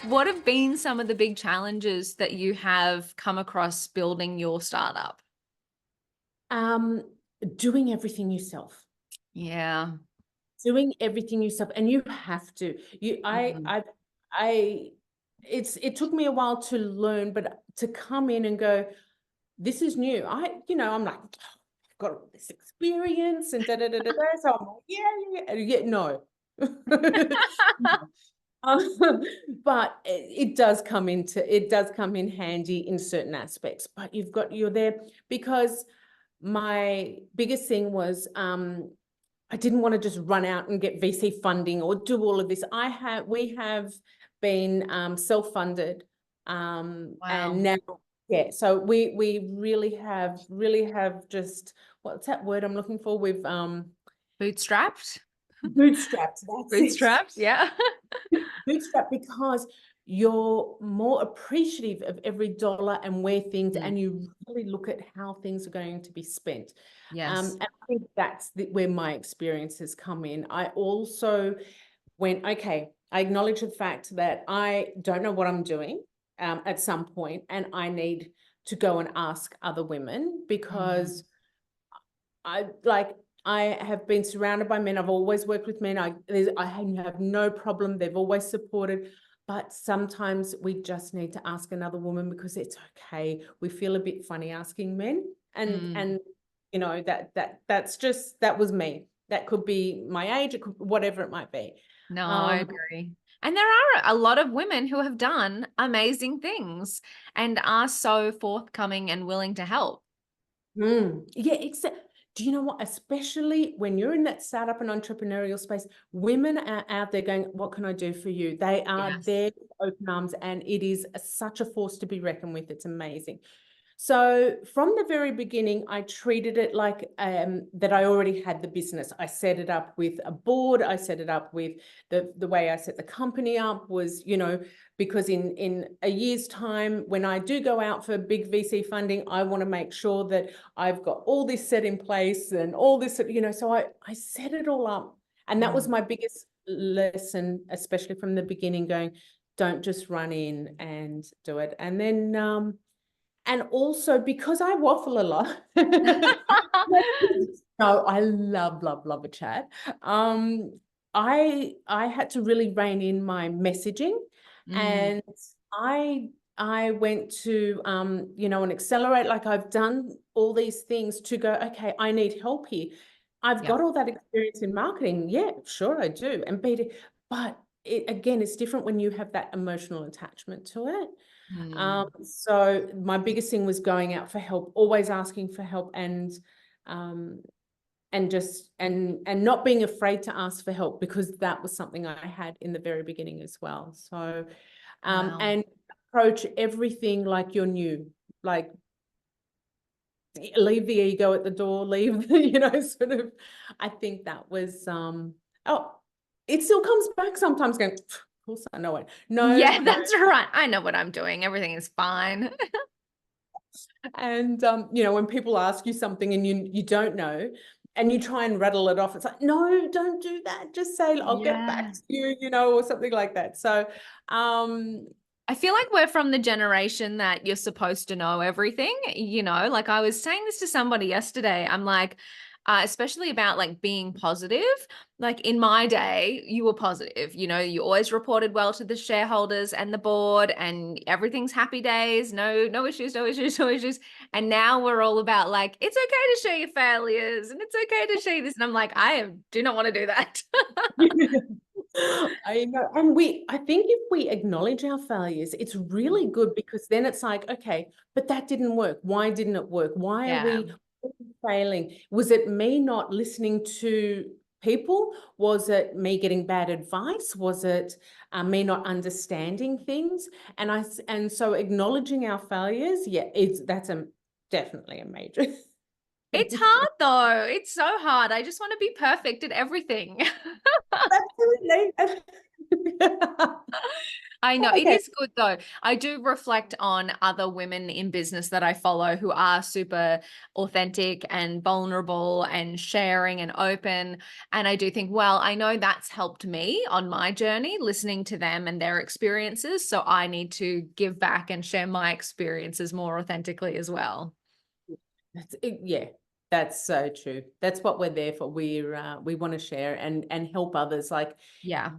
What have been some of the big challenges that you have come across building your startup? Um, Doing everything yourself. Yeah. Doing everything yourself, and you have to. Mhm. I it took me a while to learn, but to come in and go, this is new. I'm like, "Oh, I've got all this experience and da da da da da." So I'm like, yeah, no. Um, but it does come in handy in certain aspects. But you're there because my biggest thing was I didn't want to just run out and get VC funding or do all of this. We have been self-funded, Wow. and now, yeah. So we really have just, what's that word I'm looking for? We've Bootstrapped? bootstrapped. That's it. Bootstrapped, yeah. Bootstrap, because you're more appreciative of every dollar and where things, Mm. and you really look at how things are going to be spent. Yes. And I think that's where my experience has come in. I also went, okay, I acknowledge the fact that I don't know what I'm doing at some point, and I need to go and ask other women, Mm. because I have been surrounded by men. I've always worked with men. I have no problem. They've always supported. But sometimes we just need to ask another woman, because it's okay. We feel a bit funny asking men. And Mm. and that was me. That could be my age, it could, whatever it might be. No, I Um, agree. And there are a lot of women who have done amazing things and are so forthcoming and willing to help. Yeah, do you know what? Especially when you're in that startup and entrepreneurial space, women are out there going, "What can I do for you?" They are Yes. there with open arms, and it is such a force to be reckoned with. It's amazing. So from the very beginning, I treated it like that I already had the business. I set it up with a board. I set it up with the way I set the company up was, because in a year's time, when I do go out for big VC funding, I want to make sure that I've got all this set in place and all this, so I set it all up. And that was Mm. my biggest lesson, especially from the beginning, going, don't just run in and do it. And then, and also because I waffle a lot. No, I love a chat. I had to really rein in my messaging, Mm. and I went to and accelerate. Like, I've done all these things to go, okay, I need help here. I've Yeah. got all that experience in marketing. Yeah, sure I do. And but again, it's different when you have that emotional attachment to it. Mm. So my biggest thing was going out for help, always asking for help, um, and not being afraid to ask for help, because that was something I had in the very beginning as well. So, Wow. and approach everything like you're new, like leave the ego at the door, leave the, sort of. I think that was, oh, it still comes back sometimes, going, of course I know it. No, Yeah, no. that's right. I know what I'm doing. Everything is fine. And when people ask you something and you don't know, and you try and rattle it off, it's like, no, don't do that. Just say, I'll get back Yeah. to you, or something like that. So, um, I feel like we're from the generation that you're supposed to know everything, like I was saying this to somebody yesterday. I'm like, especially about like being positive. Like in my day, you were positive, you always reported well to the shareholders and the board and everything's happy days, no issues, no issues, no issues. And now we're all about like, it's okay to show your failures and it's okay to show you this. And I'm like, do not want to do that. I know. And I think if we acknowledge our failures, it's really good, because then it's like, okay, but that didn't work. Why didn't it work? Why are Yeah. we failing? Was it me not listening to people? Was it me getting bad advice? Was it me not understanding things? And so acknowledging our failures, yeah, that's definitely a major It's thing. hard though. It's so hard. I just want to be perfect at everything. Absolutely. I know it Okay. is good though. I do reflect on other women in business that I follow who are super authentic and vulnerable and sharing and open. And I do think, well, I know that's helped me on my journey, listening to them and their experiences. So I need to give back and share my experiences more authentically as well. That's it, yeah, that's so true. That's what we're there for. We want to share and help others. Like, Yeah.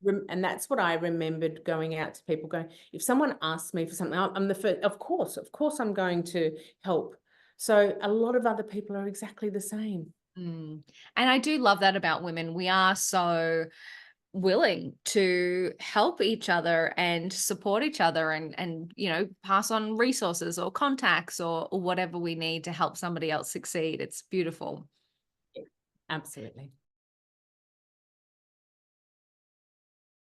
and that's what I remembered going out to people going, if someone asks me for something, I'm the first, of course I'm going to help. So a lot of other people are exactly the same. Mm. And I do love that about women. We are so willing to help each other and support each other and pass on resources or contacts or whatever we need to help somebody else succeed. It's beautiful. Yeah, absolutely.